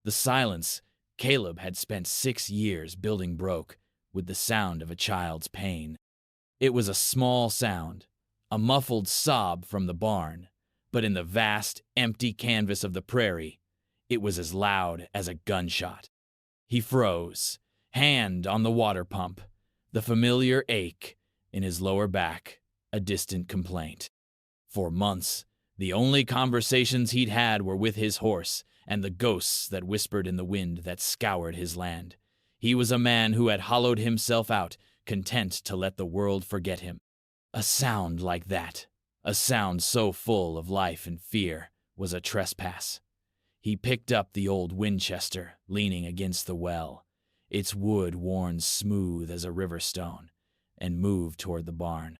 The silence Caleb had spent 6 years building broke with the sound of a child's pain. It was a small sound, a muffled sob from the barn, but in the vast, empty canvas of the prairie, it was as loud as a gunshot. He froze, hand on the water pump, the familiar ache in his lower back, a distant complaint. For months, the only conversations he'd had were with his horse and the ghosts that whispered in the wind that scoured his land. He was a man who had hollowed himself out, content to let the world forget him. A sound like that, a sound so full of life and fear, was a trespass. He picked up the old Winchester, leaning against the well, its wood worn smooth as a river stone, and moved toward the barn.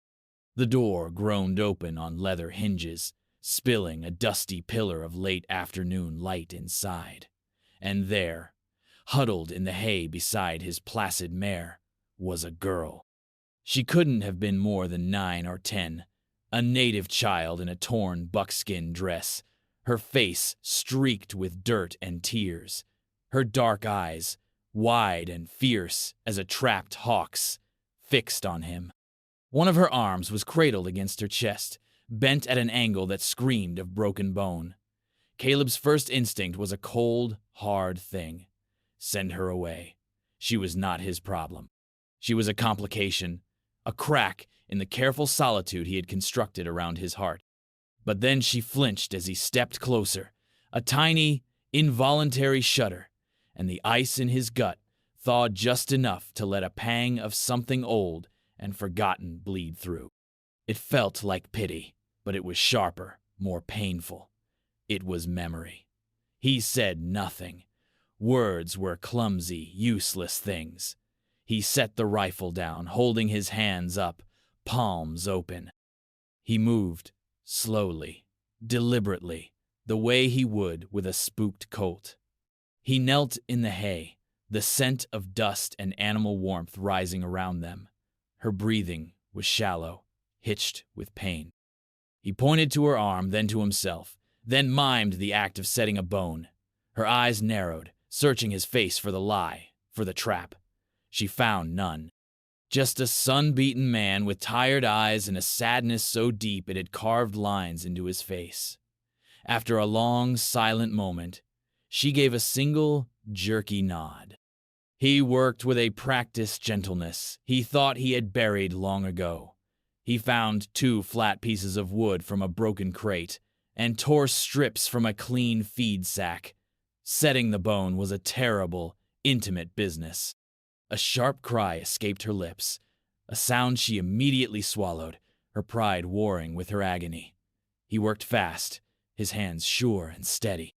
The door groaned open on leather hinges, spilling a dusty pillar of late afternoon light inside. And there, huddled in the hay beside his placid mare, was a girl. She couldn't have been more than 9 or 10, a native child in a torn buckskin dress, her face streaked with dirt and tears, her dark eyes, wide and fierce as a trapped hawk's, fixed on him. One of her arms was cradled against her chest, bent at an angle that screamed of broken bone. Caleb's first instinct was a cold, hard thing. Send her away. She was not his problem. She was a complication, a crack in the careful solitude he had constructed around his heart. But then she flinched as he stepped closer, a tiny, involuntary shudder, and the ice in his gut thawed just enough to let a pang of something old and forgotten bleed through. It felt like pity, but it was sharper, more painful. It was memory. He said nothing. Words were clumsy, useless things. He set the rifle down, holding his hands up, palms open. He moved, slowly, deliberately, the way he would with a spooked colt. He knelt in the hay, the scent of dust and animal warmth rising around them. Her breathing was shallow, hitched with pain. He pointed to her arm, then to himself, then mimed the act of setting a bone. Her eyes narrowed, searching his face for the lie, for the trap. She found none. Just a sun-beaten man with tired eyes and a sadness so deep it had carved lines into his face. After a long, silent moment, she gave a single, jerky nod. He worked with a practiced gentleness he thought he had buried long ago. He found 2 flat pieces of wood from a broken crate and tore strips from a clean feed sack. Setting the bone was a terrible, intimate business. A sharp cry escaped her lips, a sound she immediately swallowed, her pride warring with her agony. He worked fast, his hands sure and steady.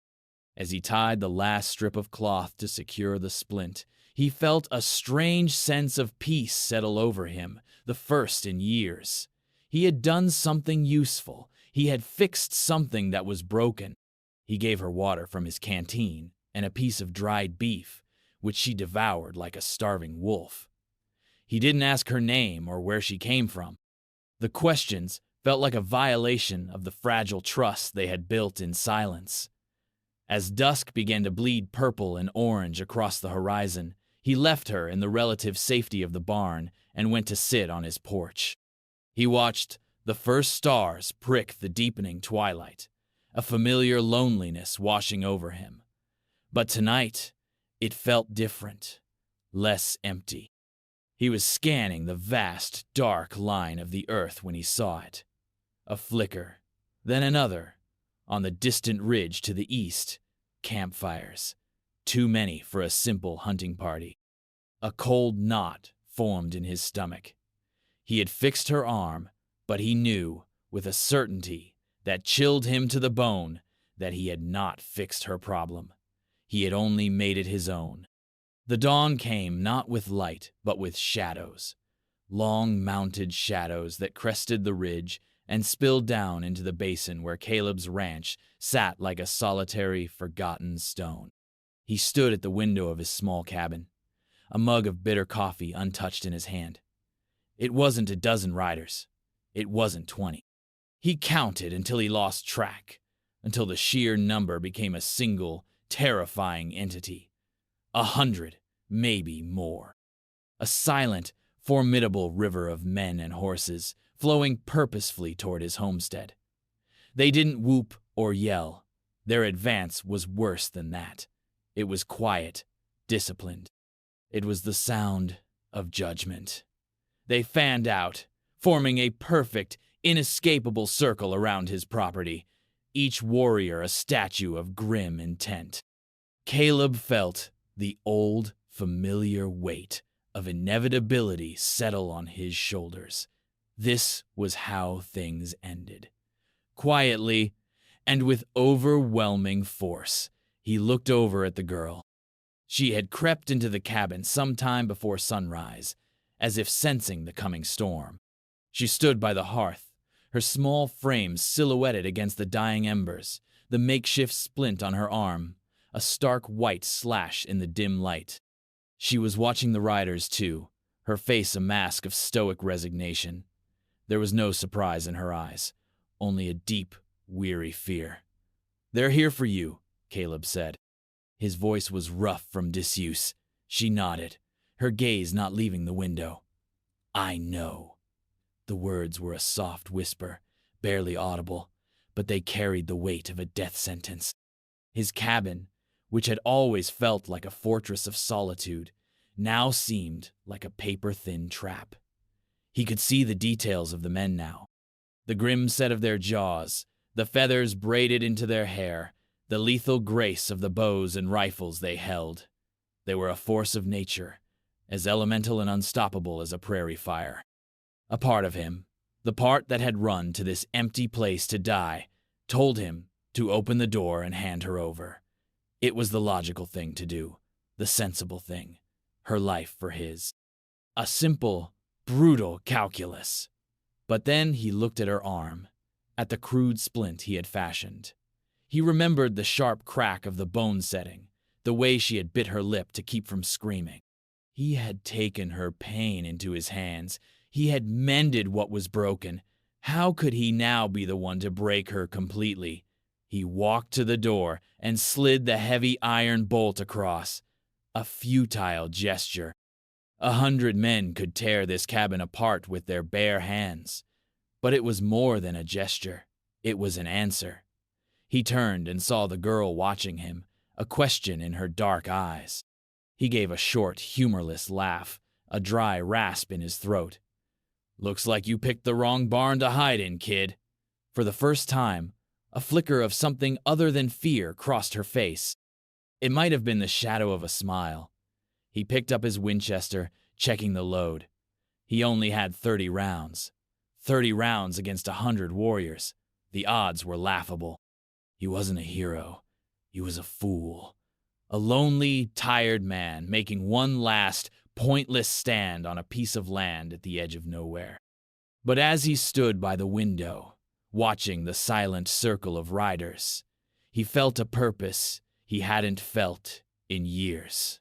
As he tied the last strip of cloth to secure the splint, he felt a strange sense of peace settle over him, the first in years. He had done something useful. He had fixed something that was broken. He gave her water from his canteen and a piece of dried beef, which she devoured like a starving wolf. He didn't ask her name or where she came from. The questions felt like a violation of the fragile trust they had built in silence. As dusk began to bleed purple and orange across the horizon, he left her in the relative safety of the barn and went to sit on his porch. He watched the first stars prick the deepening twilight, a familiar loneliness washing over him. But tonight, it felt different, less empty. He was scanning the vast, dark line of the earth when he saw it. A flicker, then another. On the distant ridge to the east, campfires. Too many for a simple hunting party. A cold knot formed in his stomach. He had fixed her arm, but he knew, with a certainty that chilled him to the bone, that he had not fixed her problem. He had only made it his own. The dawn came not with light, but with shadows. Long mounted shadows that crested the ridge and spilled down into the basin where Caleb's ranch sat like a solitary, forgotten stone. He stood at the window of his small cabin, a mug of bitter coffee untouched in his hand. It wasn't a dozen riders. It wasn't 20. He counted until he lost track, until the sheer number became a single, terrifying entity. 100, maybe more. A silent, formidable river of men and horses flowing purposefully toward his homestead. They didn't whoop or yell. Their advance was worse than that. It was quiet, disciplined. It was the sound of judgment. They fanned out, forming a perfect, inescapable circle around his property, each warrior a statue of grim intent. Caleb felt the old, familiar weight of inevitability settle on his shoulders. This was how things ended. Quietly, and with overwhelming force, he looked over at the girl. She had crept into the cabin some time before sunrise, as if sensing the coming storm. She stood by the hearth, her small frame silhouetted against the dying embers, the makeshift splint on her arm, a stark white slash in the dim light. She was watching the riders, too, her face a mask of stoic resignation. There was no surprise in her eyes, only a deep, weary fear. "They're here for you," Caleb said. His voice was rough from disuse. She nodded, her gaze not leaving the window. "I know." The words were a soft whisper, barely audible, but they carried the weight of a death sentence. His cabin, which had always felt like a fortress of solitude, now seemed like a paper-thin trap. He could see the details of the men now. The grim set of their jaws, the feathers braided into their hair, the lethal grace of the bows and rifles they held. They were a force of nature, as elemental and unstoppable as a prairie fire. A part of him, the part that had run to this empty place to die, told him to open the door and hand her over. It was the logical thing to do, the sensible thing, her life for his. A simple, brutal calculus. But then he looked at her arm, at the crude splint he had fashioned. He remembered the sharp crack of the bone setting, the way she had bit her lip to keep from screaming. He had taken her pain into his hands. He had mended what was broken. How could he now be the one to break her completely? He walked to the door and slid the heavy iron bolt across. A futile gesture. 100 men could tear this cabin apart with their bare hands. But it was more than a gesture. It was an answer. He turned and saw the girl watching him, a question in her dark eyes. He gave a short, humorless laugh, a dry rasp in his throat. "Looks like you picked the wrong barn to hide in, kid." For the first time, a flicker of something other than fear crossed her face. It might have been the shadow of a smile. He picked up his Winchester, checking the load. He only had 30 rounds. 30 rounds against 100 warriors. The odds were laughable. He wasn't a hero. He was a fool. A lonely, tired man making one last, pointless stand on a piece of land at the edge of nowhere. But as he stood by the window, watching the silent circle of riders, he felt a purpose he hadn't felt in years.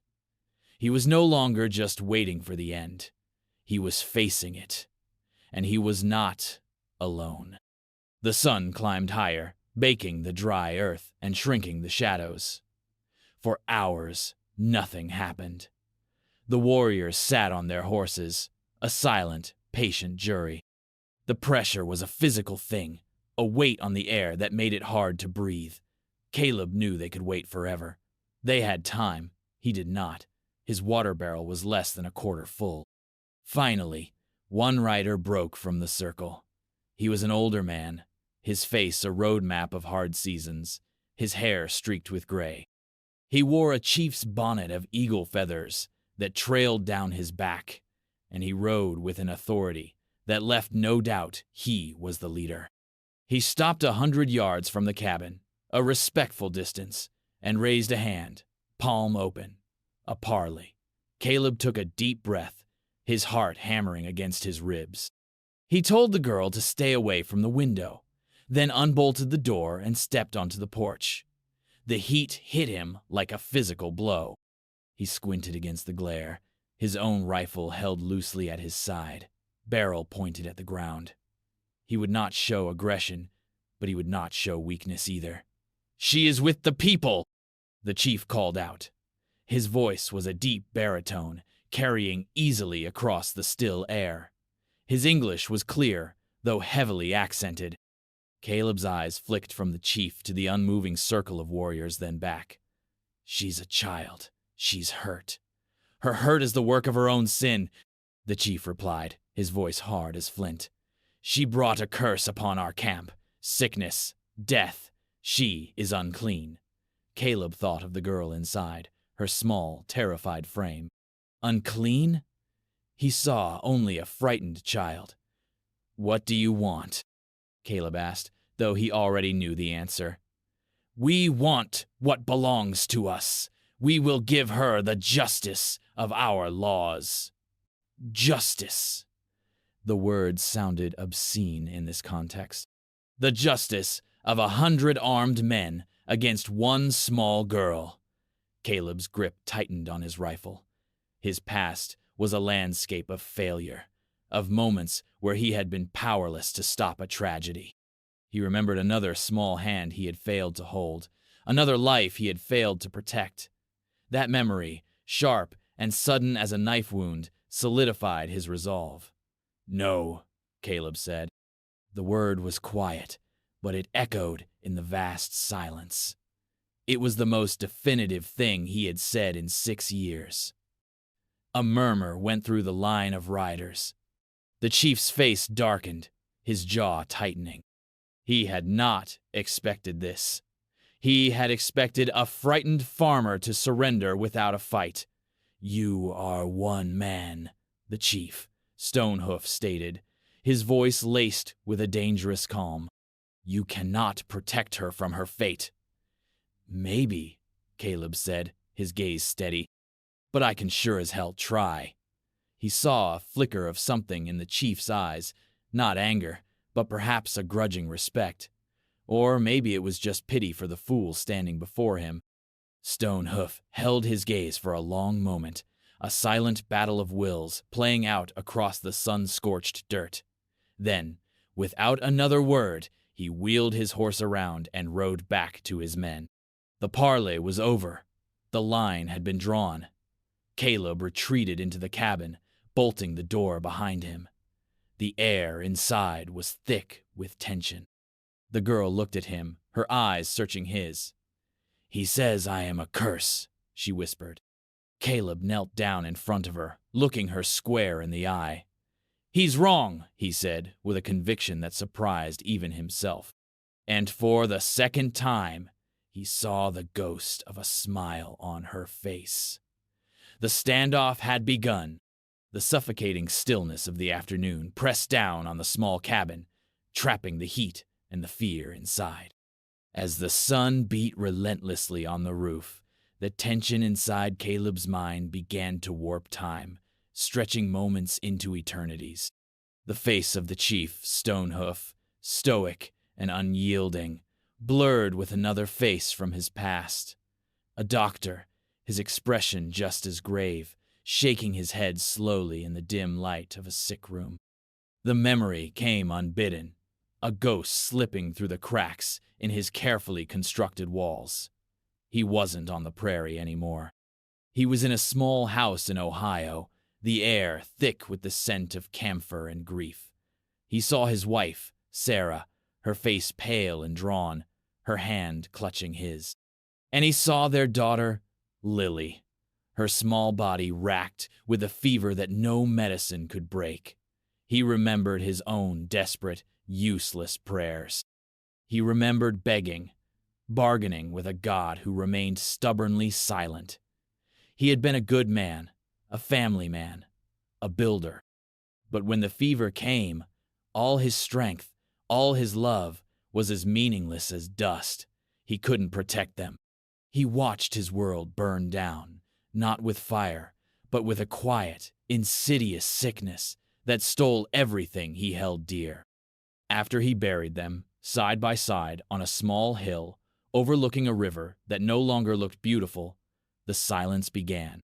He was no longer just waiting for the end. He was facing it. And he was not alone. The sun climbed higher, baking the dry earth and shrinking the shadows. For hours, nothing happened. The warriors sat on their horses, a silent, patient jury. The pressure was a physical thing, a weight on the air that made it hard to breathe. Caleb knew they could wait forever. They had time. He did not. His water barrel was less than a quarter full. Finally, one rider broke from the circle. He was an older man, his face a road map of hard seasons, his hair streaked with gray. He wore a chief's bonnet of eagle feathers that trailed down his back, and he rode with an authority that left no doubt he was the leader. He stopped 100 yards from the cabin, a respectful distance, and raised a hand, palm open. A parley. Caleb took a deep breath, his heart hammering against his ribs. He told the girl to stay away from the window, then unbolted the door and stepped onto the porch. The heat hit him like a physical blow. He squinted against the glare, his own rifle held loosely at his side, barrel pointed at the ground. He would not show aggression, but he would not show weakness either. "She is with the people!" the chief called out. His voice was a deep baritone, carrying easily across the still air. His English was clear, though heavily accented. Caleb's eyes flicked from the chief to the unmoving circle of warriors, then back. "She's a child. She's hurt. Her hurt is the work of her own sin," the chief replied, his voice hard as flint. "She brought a curse upon our camp. Sickness, death. She is unclean." Caleb thought of the girl inside, her small, terrified frame. Unclean? He saw only a frightened child. "What do you want?" Caleb asked, though he already knew the answer. "We want what belongs to us. We will give her the justice of our laws." Justice. The words sounded obscene in this context. The justice of 100 armed men against one small girl. Caleb's grip tightened on his rifle. His past was a landscape of failure, of moments where he had been powerless to stop a tragedy. He remembered another small hand he had failed to hold, another life he had failed to protect. That memory, sharp and sudden as a knife wound, solidified his resolve. "No," Caleb said. The word was quiet, but it echoed in the vast silence. It was the most definitive thing he had said in 6 years. A murmur went through the line of riders. The chief's face darkened, his jaw tightening. He had not expected this. He had expected a frightened farmer to surrender without a fight. "You are one man," the chief, Stonehoof, stated, his voice laced with a dangerous calm. "You cannot protect her from her fate." "Maybe," Caleb said, his gaze steady, "but I can sure as hell try." He saw a flicker of something in the chief's eyes, not anger, but perhaps a grudging respect. Or maybe it was just pity for the fool standing before him. Stonehoof held his gaze for a long moment, a silent battle of wills playing out across the sun-scorched dirt. Then, without another word, he wheeled his horse around and rode back to his men. The parley was over. The line had been drawn. Caleb retreated into the cabin, bolting the door behind him. The air inside was thick with tension. The girl looked at him, her eyes searching his. "He says I am a curse," she whispered. Caleb knelt down in front of her, looking her square in the eye. "He's wrong," he said, with a conviction that surprised even himself. And for the second time, he saw the ghost of a smile on her face. The standoff had begun. The suffocating stillness of the afternoon pressed down on the small cabin, trapping the heat and the fear inside. As the sun beat relentlessly on the roof, the tension inside Caleb's mind began to warp time, stretching moments into eternities. The face of the chief, Stonehoof, stoic and unyielding, blurred with another face from his past. A doctor, his expression just as grave, shaking his head slowly in the dim light of a sick room. The memory came unbidden, a ghost slipping through the cracks in his carefully constructed walls. He wasn't on the prairie anymore. He was in a small house in Ohio, the air thick with the scent of camphor and grief. He saw his wife, Sarah, her face pale and drawn, her hand clutching his. And he saw their daughter, Lily, her small body racked with a fever that no medicine could break. He remembered his own desperate, useless prayers. He remembered begging, bargaining with a God who remained stubbornly silent. He had been a good man, a family man, a builder. But when the fever came, all his strength, all his love, was as meaningless as dust. He couldn't protect them. He watched his world burn down, not with fire, but with a quiet, insidious sickness that stole everything he held dear. After he buried them, side by side on a small hill, overlooking a river that no longer looked beautiful, the silence began.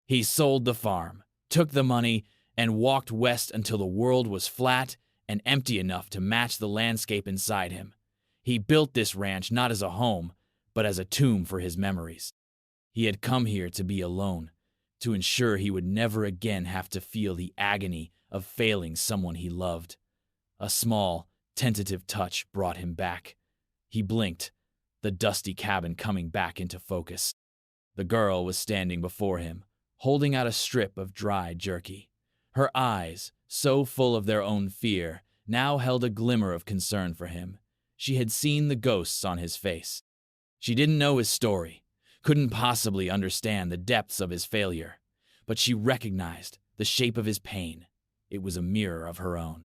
He sold the farm, took the money, and walked west until the world was flat and empty enough to match the landscape inside him. He built this ranch not as a home, but as a tomb for his memories. He had come here to be alone, to ensure he would never again have to feel the agony of failing someone he loved. A small, tentative touch brought him back. He blinked, the dusty cabin coming back into focus. The girl was standing before him, holding out a strip of dry jerky. Her eyes, so full of their own fear, now held a glimmer of concern for him. She had seen the ghosts on his face. She didn't know his story, couldn't possibly understand the depths of his failure, but she recognized the shape of his pain. It was a mirror of her own.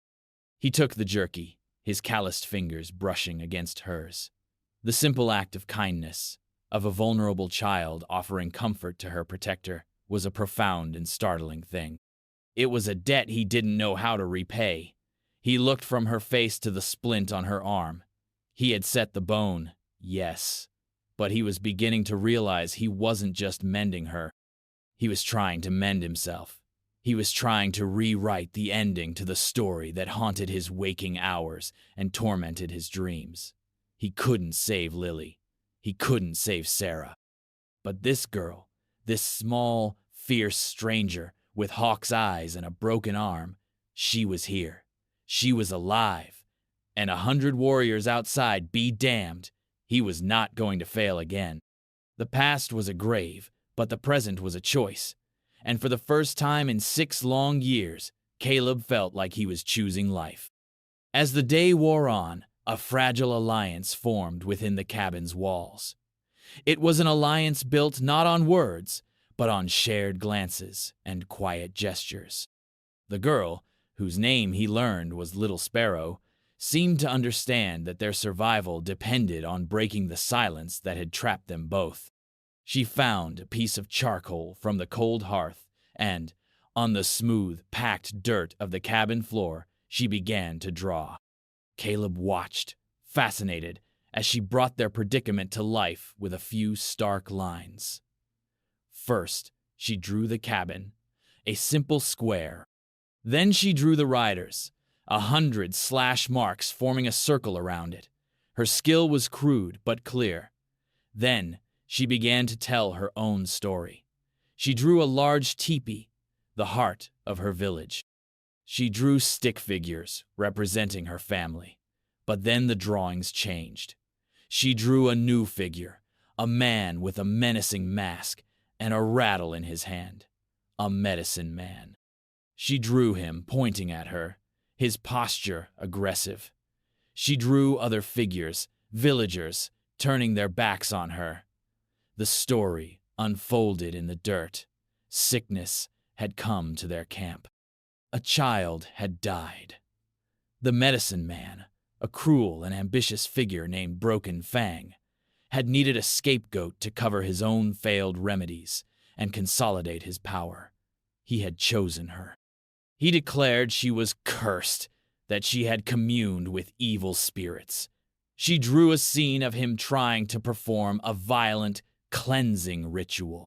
He took the jerky, his calloused fingers brushing against hers. The simple act of kindness, of a vulnerable child offering comfort to her protector, was a profound and startling thing. It was a debt he didn't know how to repay. He looked from her face to the splint on her arm. He had set the bone, yes, but he was beginning to realize he wasn't just mending her. He was trying to mend himself. He was trying to rewrite the ending to the story that haunted his waking hours and tormented his dreams. He couldn't save Lily. He couldn't save Sarah. But this girl, this small, fierce stranger with hawk's eyes and a broken arm, she was here. She was alive. And 100 warriors outside be damned, he was not going to fail again. The past was a grave, but the present was a choice. And for the first time in 6 long years, Caleb felt like he was choosing life. As the day wore on, a fragile alliance formed within the cabin's walls. It was an alliance built not on words, but on shared glances and quiet gestures. The girl, whose name he learned was Little Sparrow, seemed to understand that their survival depended on breaking the silence that had trapped them both. She found a piece of charcoal from the cold hearth, and, on the smooth, packed dirt of the cabin floor, she began to draw. Caleb watched, fascinated, as she brought their predicament to life with a few stark lines. First, she drew the cabin, a simple square. Then she drew the riders, 100 slash marks forming a circle around it. Her skill was crude but clear. Then, she began to tell her own story. She drew a large teepee, the heart of her village. She drew stick figures representing her family. But then the drawings changed. She drew a new figure, a man with a menacing mask and a rattle in his hand, a medicine man. She drew him pointing at her, his posture aggressive. She drew other figures, villagers, turning their backs on her. The story unfolded in the dirt. Sickness had come to their camp. A child had died. The medicine man, a cruel and ambitious figure named Broken Fang, had needed a scapegoat to cover his own failed remedies and consolidate his power. He had chosen her. He declared she was cursed, that she had communed with evil spirits. She drew a scene of him trying to perform a violent, cleansing ritual.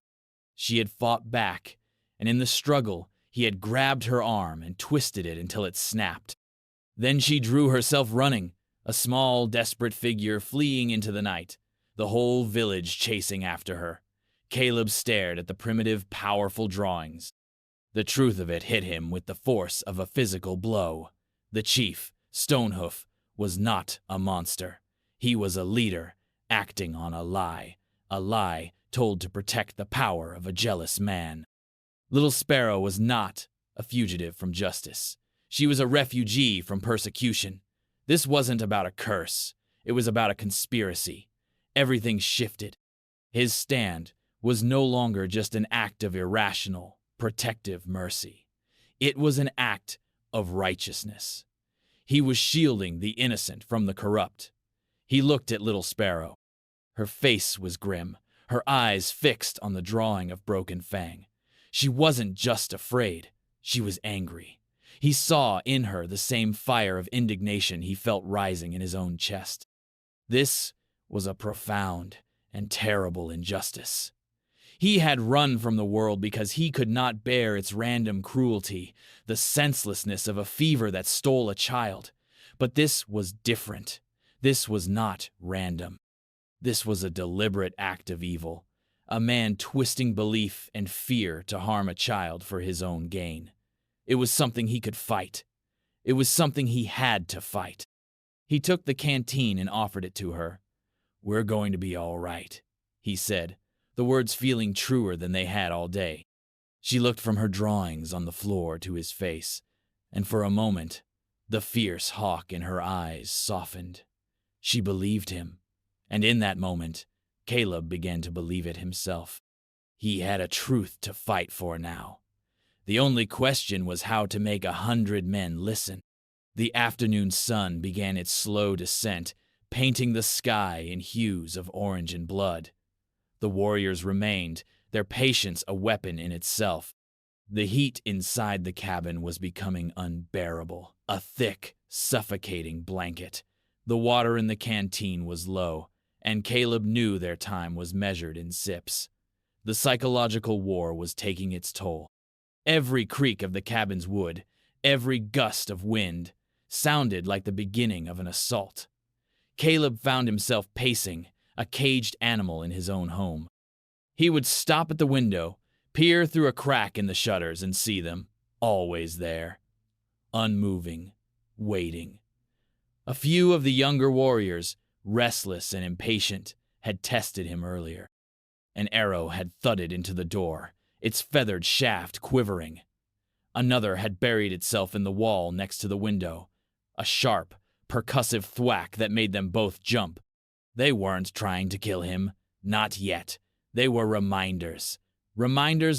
She had fought back, and in the struggle, he had grabbed her arm and twisted it until it snapped. Then she drew herself running, a small, desperate figure fleeing into the night, the whole village chasing after her. Caleb stared at the primitive, powerful drawings. The truth of it hit him with the force of a physical blow. The chief, Stonehoof, was not a monster. He was a leader, acting on a lie told to protect the power of a jealous man. Little Sparrow was not a fugitive from justice. She was a refugee from persecution. This wasn't about a curse. It was about a conspiracy. Everything shifted. His stand was no longer just an act of irrational, protective mercy. It was an act of righteousness. He was shielding the innocent from the corrupt. He looked at Little Sparrow. Her face was grim, her eyes fixed on the drawing of Broken Fang. She wasn't just afraid, she was angry. He saw in her the same fire of indignation he felt rising in his own chest. This was a profound and terrible injustice. He had run from the world because he could not bear its random cruelty, the senselessness of a fever that stole a child. But this was different. This was not random. This was a deliberate act of evil, a man twisting belief and fear to harm a child for his own gain. It was something he could fight. It was something he had to fight. He took the canteen and offered it to her. "We're going to be all right," he said, the words feeling truer than they had all day. She looked from her drawings on the floor to his face, and for a moment, the fierce hawk in her eyes softened. She believed him, and in that moment, Caleb began to believe it himself. He had a truth to fight for now. The only question was how to make 100 men listen. The afternoon sun began its slow descent, painting the sky in hues of orange and blood. The warriors remained, their patience a weapon in itself. The heat inside the cabin was becoming unbearable, a thick, suffocating blanket. The water in the canteen was low, and Caleb knew their time was measured in sips. The psychological war was taking its toll. Every creak of the cabin's wood, every gust of wind, sounded like the beginning of an assault. Caleb found himself pacing, a caged animal in his own home. He would stop at the window, peer through a crack in the shutters and see them, always there, unmoving, waiting. A few of the younger warriors, restless and impatient, had tested him earlier. An arrow had thudded into the door, its feathered shaft quivering. Another had buried itself in the wall next to the window, a sharp, percussive thwack that made them both jump. They weren't trying to kill him, not yet. They were reminders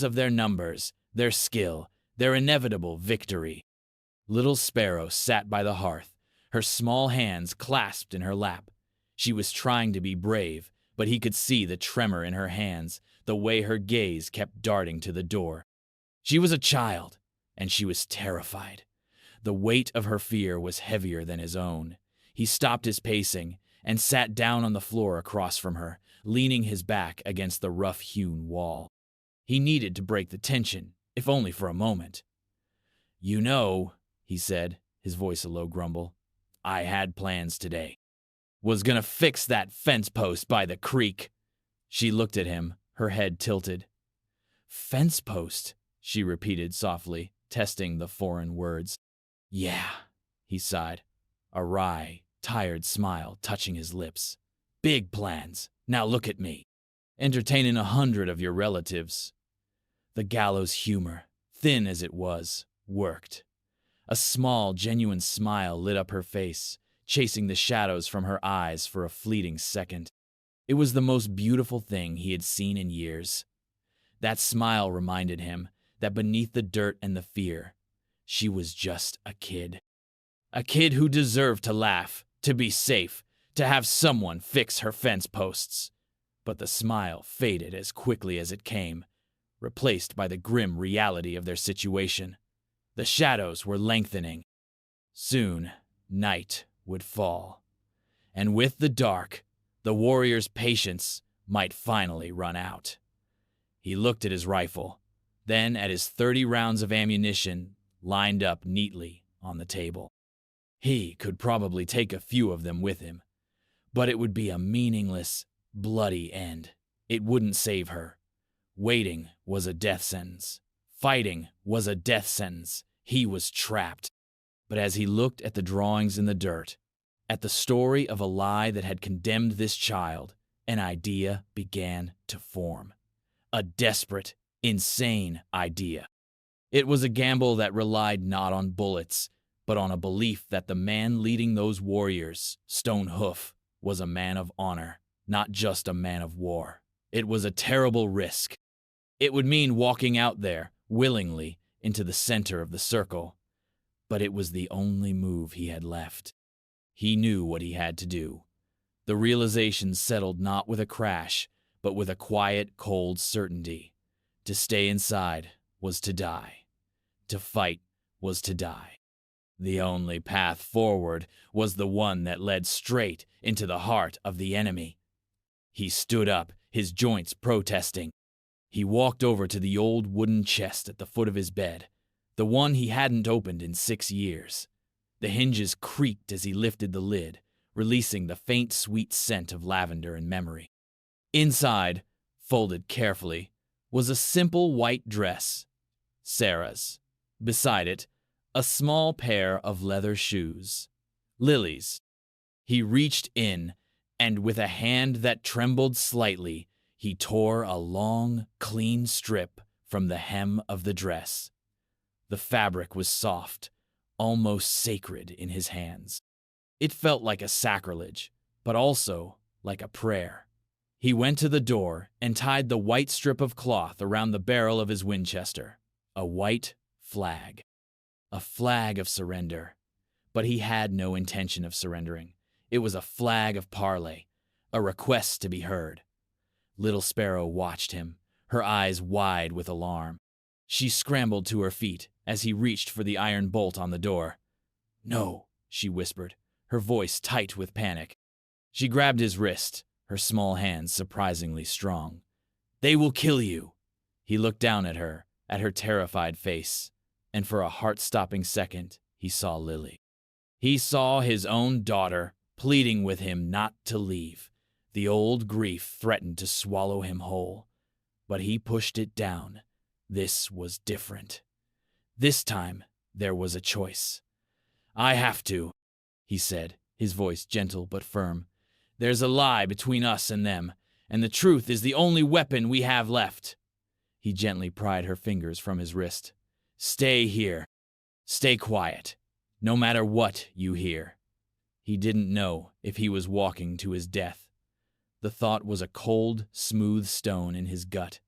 of their numbers, their skill, their inevitable victory. Little Sparrow sat by the hearth, her small hands clasped in her lap. She was trying to be brave, but he could see the tremor in her hands, the way her gaze kept darting to the door. She was a child, and she was terrified. The weight of her fear was heavier than his own. He stopped his pacing and sat down on the floor across from her, leaning his back against the rough-hewn wall. He needed to break the tension, if only for a moment. "You know," he said, his voice a low grumble, "I had plans today. Was gonna fix that fence post by the creek." She looked at him, her head tilted. "Fence post," she repeated softly, testing the foreign words. "Yeah," he sighed, a wry, tired smile touching his lips. "Big plans. Now look at me. Entertaining 100 of your relatives." The gallows humor, thin as it was, worked. A small, genuine smile lit up her face, chasing the shadows from her eyes for a fleeting second. It was the most beautiful thing he had seen in years. That smile reminded him that beneath the dirt and the fear, she was just a kid. A kid who deserved to laugh, to be safe, to have someone fix her fence posts. But the smile faded as quickly as it came, replaced by the grim reality of their situation. The shadows were lengthening. Soon, night would fall. And with the dark, the warrior's patience might finally run out. He looked at his rifle, then at his 30 rounds of ammunition lined up neatly on the table. He could probably take a few of them with him, but it would be a meaningless, bloody end. It wouldn't save her. Waiting was a death sentence. Fighting was a death sentence. He was trapped. But as he looked at the drawings in the dirt, at the story of a lie that had condemned this child, an idea began to form. A desperate, insane idea. It was a gamble that relied not on bullets, but on a belief that the man leading those warriors, Stone Hoof, was a man of honor, not just a man of war. It was a terrible risk. It would mean walking out there, willingly, into the center of the circle. But it was the only move he had left. He knew what he had to do. The realization settled not with a crash, but with a quiet, cold certainty. To stay inside was to die. To fight was to die. The only path forward was the one that led straight into the heart of the enemy. He stood up, his joints protesting. He walked over to the old wooden chest at the foot of his bed, the one he hadn't opened in 6 years. The hinges creaked as he lifted the lid, releasing the faint, sweet scent of lavender and memory. Inside, folded carefully, was a simple white dress, Sarah's. Beside it, a small pair of leather shoes, Lily's. He reached in, and with a hand that trembled slightly, he tore a long, clean strip from the hem of the dress. The fabric was soft, almost sacred in his hands. It felt like a sacrilege, but also like a prayer. He went to the door and tied the white strip of cloth around the barrel of his Winchester. A white flag. A flag of surrender. But he had no intention of surrendering. It was a flag of parley, a request to be heard. Little Sparrow watched him, her eyes wide with alarm. She scrambled to her feet as he reached for the iron bolt on the door. "No," she whispered, her voice tight with panic. She grabbed his wrist, her small hands surprisingly strong. "They will kill you." He looked down at her terrified face, and for a heart-stopping second, he saw Lily. He saw his own daughter pleading with him not to leave. The old grief threatened to swallow him whole, but he pushed it down. This was different. This time, there was a choice. "I have to," he said, his voice gentle but firm. "There's a lie between us and them, and the truth is the only weapon we have left." He gently pried her fingers from his wrist. "Stay here. Stay quiet, no matter what you hear." He didn't know if he was walking to his death. The thought was a cold, smooth stone in his gut,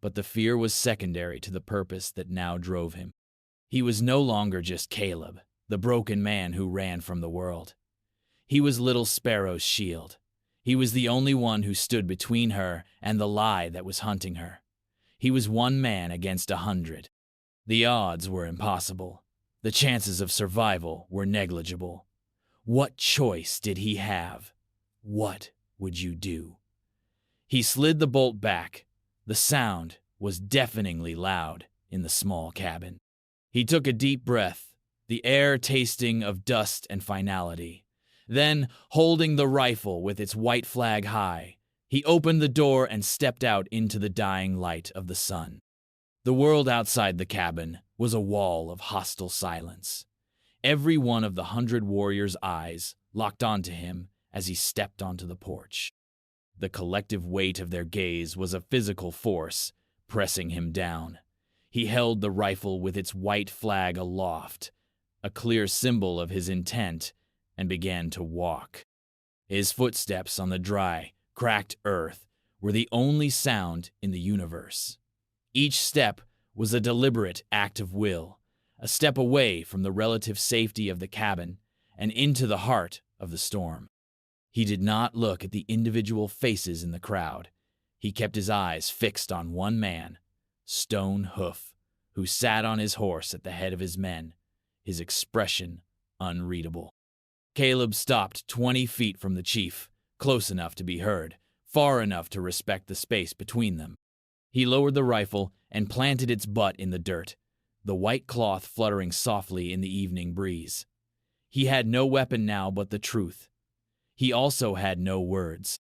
but the fear was secondary to the purpose that now drove him. He was no longer just Caleb, the broken man who ran from the world. He was Little Sparrow's shield. He was the only one who stood between her and the lie that was hunting her. He was one man against 100. The odds were impossible. The chances of survival were negligible. What choice did he have? What would you do? He slid the bolt back. The sound was deafeningly loud in the small cabin. He took a deep breath, the air tasting of dust and finality. Then, holding the rifle with its white flag high, he opened the door and stepped out into the dying light of the sun. The world outside the cabin was a wall of hostile silence. Every one of the 100 warriors' eyes locked onto him as he stepped onto the porch. The collective weight of their gaze was a physical force, pressing him down. He held the rifle with its white flag aloft, a clear symbol of his intent, and began to walk. His footsteps on the dry, cracked earth were the only sound in the universe. Each step was a deliberate act of will, a step away from the relative safety of the cabin and into the heart of the storm. He did not look at the individual faces in the crowd. He kept his eyes fixed on one man, Stone Hoof, who sat on his horse at the head of his men, his expression unreadable. Caleb stopped 20 feet from the chief, close enough to be heard, far enough to respect the space between them. He lowered the rifle and planted its butt in the dirt, the white cloth fluttering softly in the evening breeze. He had no weapon now but the truth. He also had no words.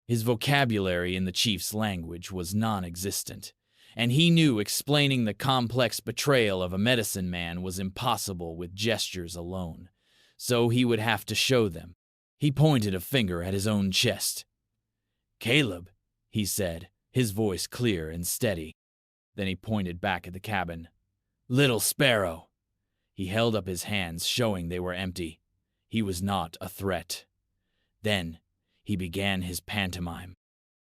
His vocabulary in the chief's language was non-existent, and he knew explaining the complex betrayal of a medicine man was impossible with gestures alone, so he would have to show them. He pointed a finger at his own chest. "Caleb," he said, his voice clear and steady. Then he pointed back at the cabin. "Little Sparrow." He held up his hands, showing they were empty. He was not a threat. Then he began his pantomime.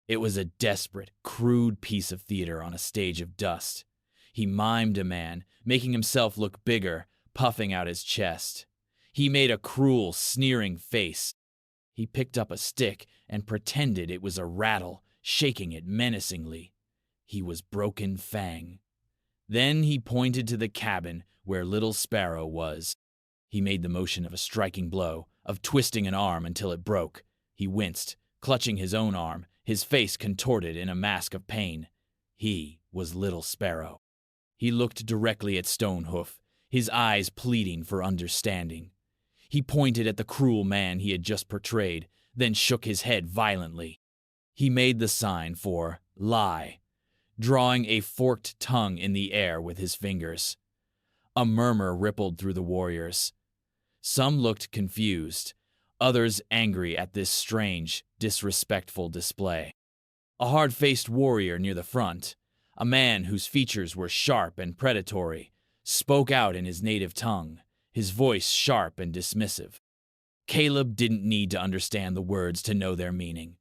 It was a desperate, crude piece of theater on a stage of dust. He mimed a man, making himself look bigger, puffing out his chest. He made a cruel, sneering face. He picked up a stick and pretended it was a rattle, shaking it menacingly. He was Broken Fang. Then he pointed to the cabin where Little Sparrow was. He made the motion of a striking blow, of twisting an arm until it broke. He winced, clutching his own arm, his face contorted in a mask of pain. He was Little Sparrow. He looked directly at Stonehoof, his eyes pleading for understanding. He pointed at the cruel man he had just portrayed, then shook his head violently. He made the sign for lie, drawing a forked tongue in the air with his fingers. A murmur rippled through the warriors. Some looked confused, others angry at this strange, disrespectful display. A hard-faced warrior near the front, a man whose features were sharp and predatory, spoke out in his native tongue, his voice sharp and dismissive. Caleb didn't need to understand the words to know their meaning.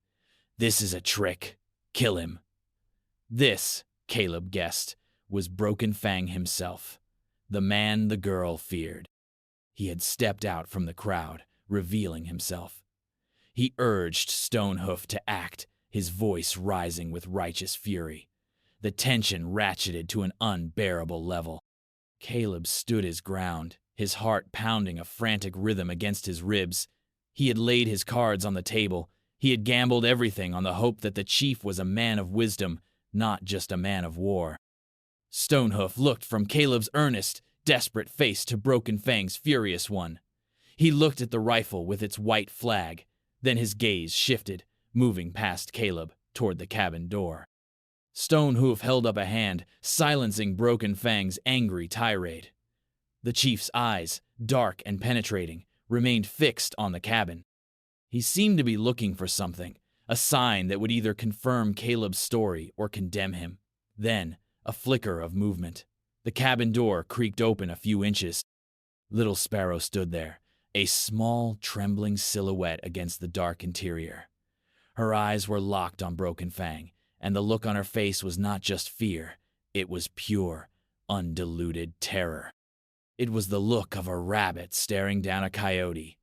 "This is a trick. Kill him." This, Caleb guessed, was Broken Fang himself, the man the girl feared. He had stepped out from the crowd, revealing himself. He urged Stonehoof to act, his voice rising with righteous fury. The tension ratcheted to an unbearable level. Caleb stood his ground, his heart pounding a frantic rhythm against his ribs. He had laid his cards on the table. He had gambled everything on the hope that the chief was a man of wisdom, not just a man of war. Stonehoof looked from Caleb's earnest, desperate face to Broken Fang's furious one. He looked at the rifle with its white flag, then his gaze shifted, moving past Caleb toward the cabin door. Stonehoof held up a hand, silencing Broken Fang's angry tirade. The chief's eyes, dark and penetrating, remained fixed on the cabin. He seemed to be looking for something, a sign that would either confirm Caleb's story or condemn him. Then, a flicker of movement. The cabin door creaked open a few inches. Little Sparrow stood there, a small, trembling silhouette against the dark interior. Her eyes were locked on Broken Fang, and the look on her face was not just fear, it was pure, undiluted terror. It was the look of a rabbit staring down a coyote.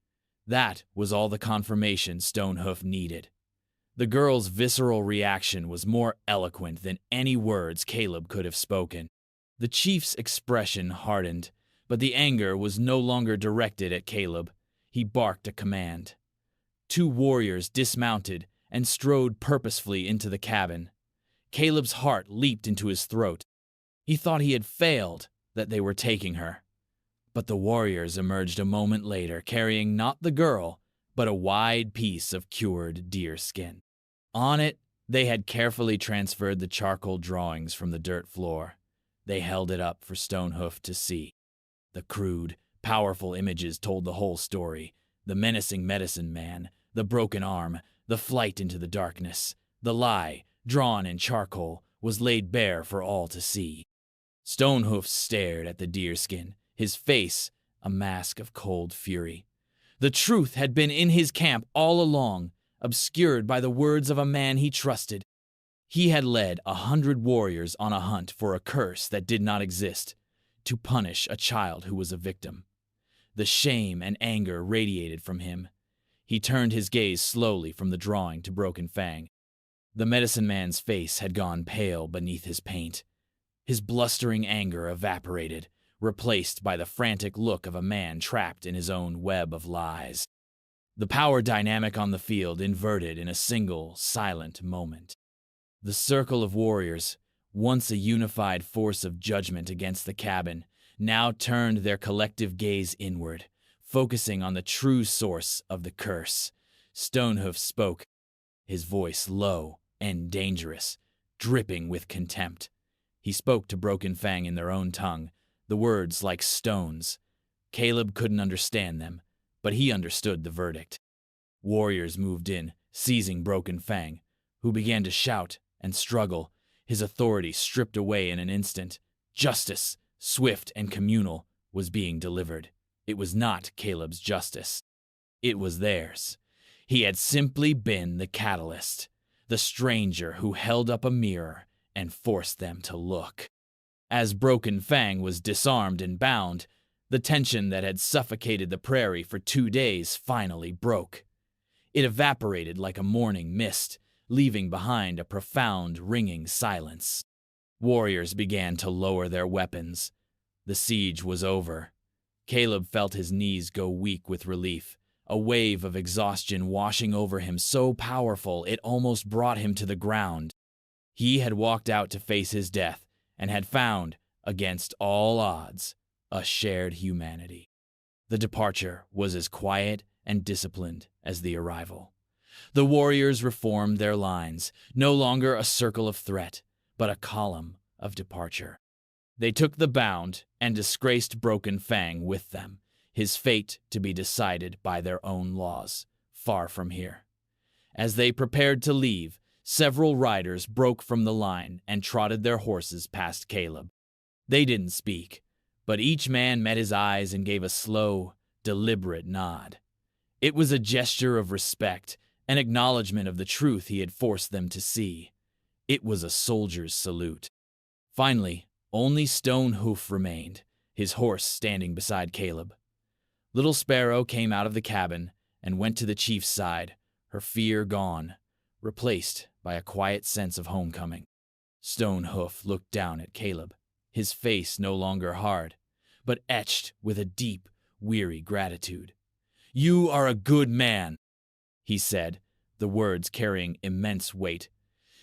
That was all the confirmation Stonehoof needed. The girl's visceral reaction was more eloquent than any words Caleb could have spoken. The chief's expression hardened, but the anger was no longer directed at Caleb. He barked a command. Two warriors dismounted and strode purposefully into the cabin. Caleb's heart leaped into his throat. He thought he had failed, that they were taking her. But the warriors emerged a moment later carrying not the girl, but a wide piece of cured deer skin. On it, they had carefully transferred the charcoal drawings from the dirt floor. They held it up for Stonehoof to see. The crude, powerful images told the whole story. The menacing medicine man, the broken arm, the flight into the darkness. The lie, drawn in charcoal, was laid bare for all to see. Stonehoof stared at the deerskin, his face a mask of cold fury. The truth had been in his camp all along, obscured by the words of a man he trusted. He had led 100 warriors on a hunt for a curse that did not exist, to punish a child who was a victim. The shame and anger radiated from him. He turned his gaze slowly from the drawing to Broken Fang. The medicine man's face had gone pale beneath his paint. His blustering anger evaporated, replaced by the frantic look of a man trapped in his own web of lies. The power dynamic on the field inverted in a single, silent moment. The circle of warriors, once a unified force of judgment against the cabin, now turned their collective gaze inward, focusing on the true source of the curse. Stonehoof spoke, his voice low and dangerous, dripping with contempt. He spoke to Broken Fang in their own tongue, the words like stones. Caleb couldn't understand them, but he understood the verdict. Warriors moved in, seizing Broken Fang, who began to shout and struggle, his authority stripped away in an instant. Justice, swift and communal, was being delivered. It was not Caleb's justice. It was theirs. He had simply been the catalyst, the stranger who held up a mirror and forced them to look. As Broken Fang was disarmed and bound, the tension that had suffocated the prairie for 2 days finally broke. It evaporated like a morning mist, leaving behind a profound, ringing silence. Warriors began to lower their weapons. The siege was over. Caleb felt his knees go weak with relief, a wave of exhaustion washing over him so powerful it almost brought him to the ground. He had walked out to face his death and had found, against all odds, a shared humanity. The departure was as quiet and disciplined as the arrival. The warriors reformed their lines, no longer a circle of threat, but a column of departure. They took the bound and disgraced Broken Fang with them, his fate to be decided by their own laws, far from here. As they prepared to leave, several riders broke from the line and trotted their horses past Caleb. They didn't speak, but each man met his eyes and gave a slow, deliberate nod. It was a gesture of respect, an acknowledgement of the truth he had forced them to see. It was a soldier's salute. Finally, only Stone Hoof remained, his horse standing beside Caleb. Little Sparrow came out of the cabin and went to the chief's side, her fear gone, replaced by a quiet sense of homecoming. Stone Hoof looked down at Caleb, his face no longer hard, but etched with a deep, weary gratitude. "You are a good man," he said, the words carrying immense weight.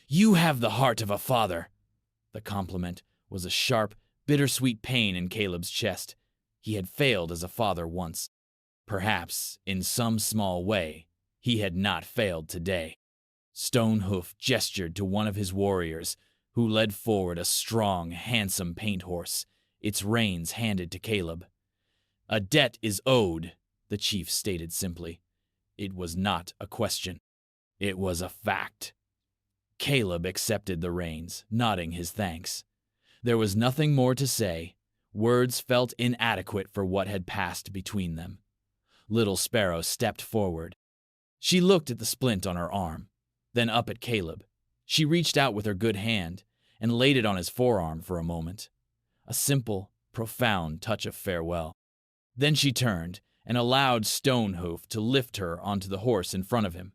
"You have the heart of a father." The compliment was a sharp, bittersweet pain in Caleb's chest. He had failed as a father once. Perhaps, in some small way, he had not failed today. Stone Hoof gestured to one of his warriors, who led forward a strong, handsome paint horse, its reins handed to Caleb. "A debt is owed," the chief stated simply. It was not a question. It was a fact. Caleb accepted the reins, nodding his thanks. There was nothing more to say. Words felt inadequate for what had passed between them. Little Sparrow stepped forward. She looked at the splint on her arm, then up at Caleb. She reached out with her good hand and laid it on his forearm for a moment. A simple, profound touch of farewell. Then she turned and allowed Stone Hoof to lift her onto the horse in front of him.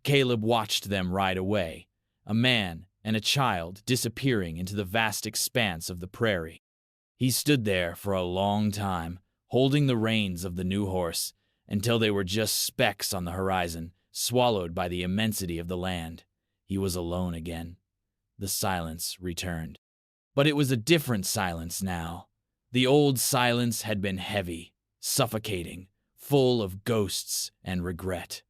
Caleb watched them ride away, a man and a child disappearing into the vast expanse of the prairie. He stood there for a long time, holding the reins of the new horse, until they were just specks on the horizon, swallowed by the immensity of the land. He was alone again. The silence returned. But it was a different silence now. The old silence had been heavy, suffocating, full of ghosts and regret.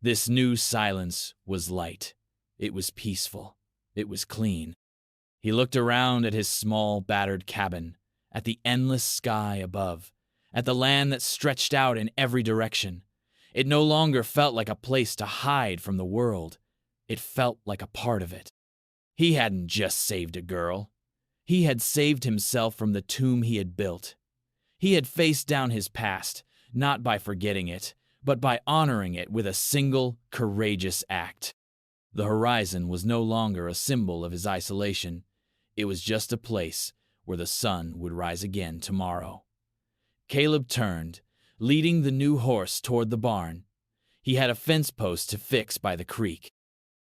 This new silence was light. It was peaceful. It was clean. He looked around at his small, battered cabin, at the endless sky above, at the land that stretched out in every direction. It no longer felt like a place to hide from the world. It felt like a part of it. He hadn't just saved a girl. He had saved himself from the tomb he had built. He had faced down his past, not by forgetting it, but by honoring it with a single, courageous act. The horizon was no longer a symbol of his isolation. It was just a place where the sun would rise again tomorrow. Caleb turned, leading the new horse toward the barn. He had a fence post to fix by the creek.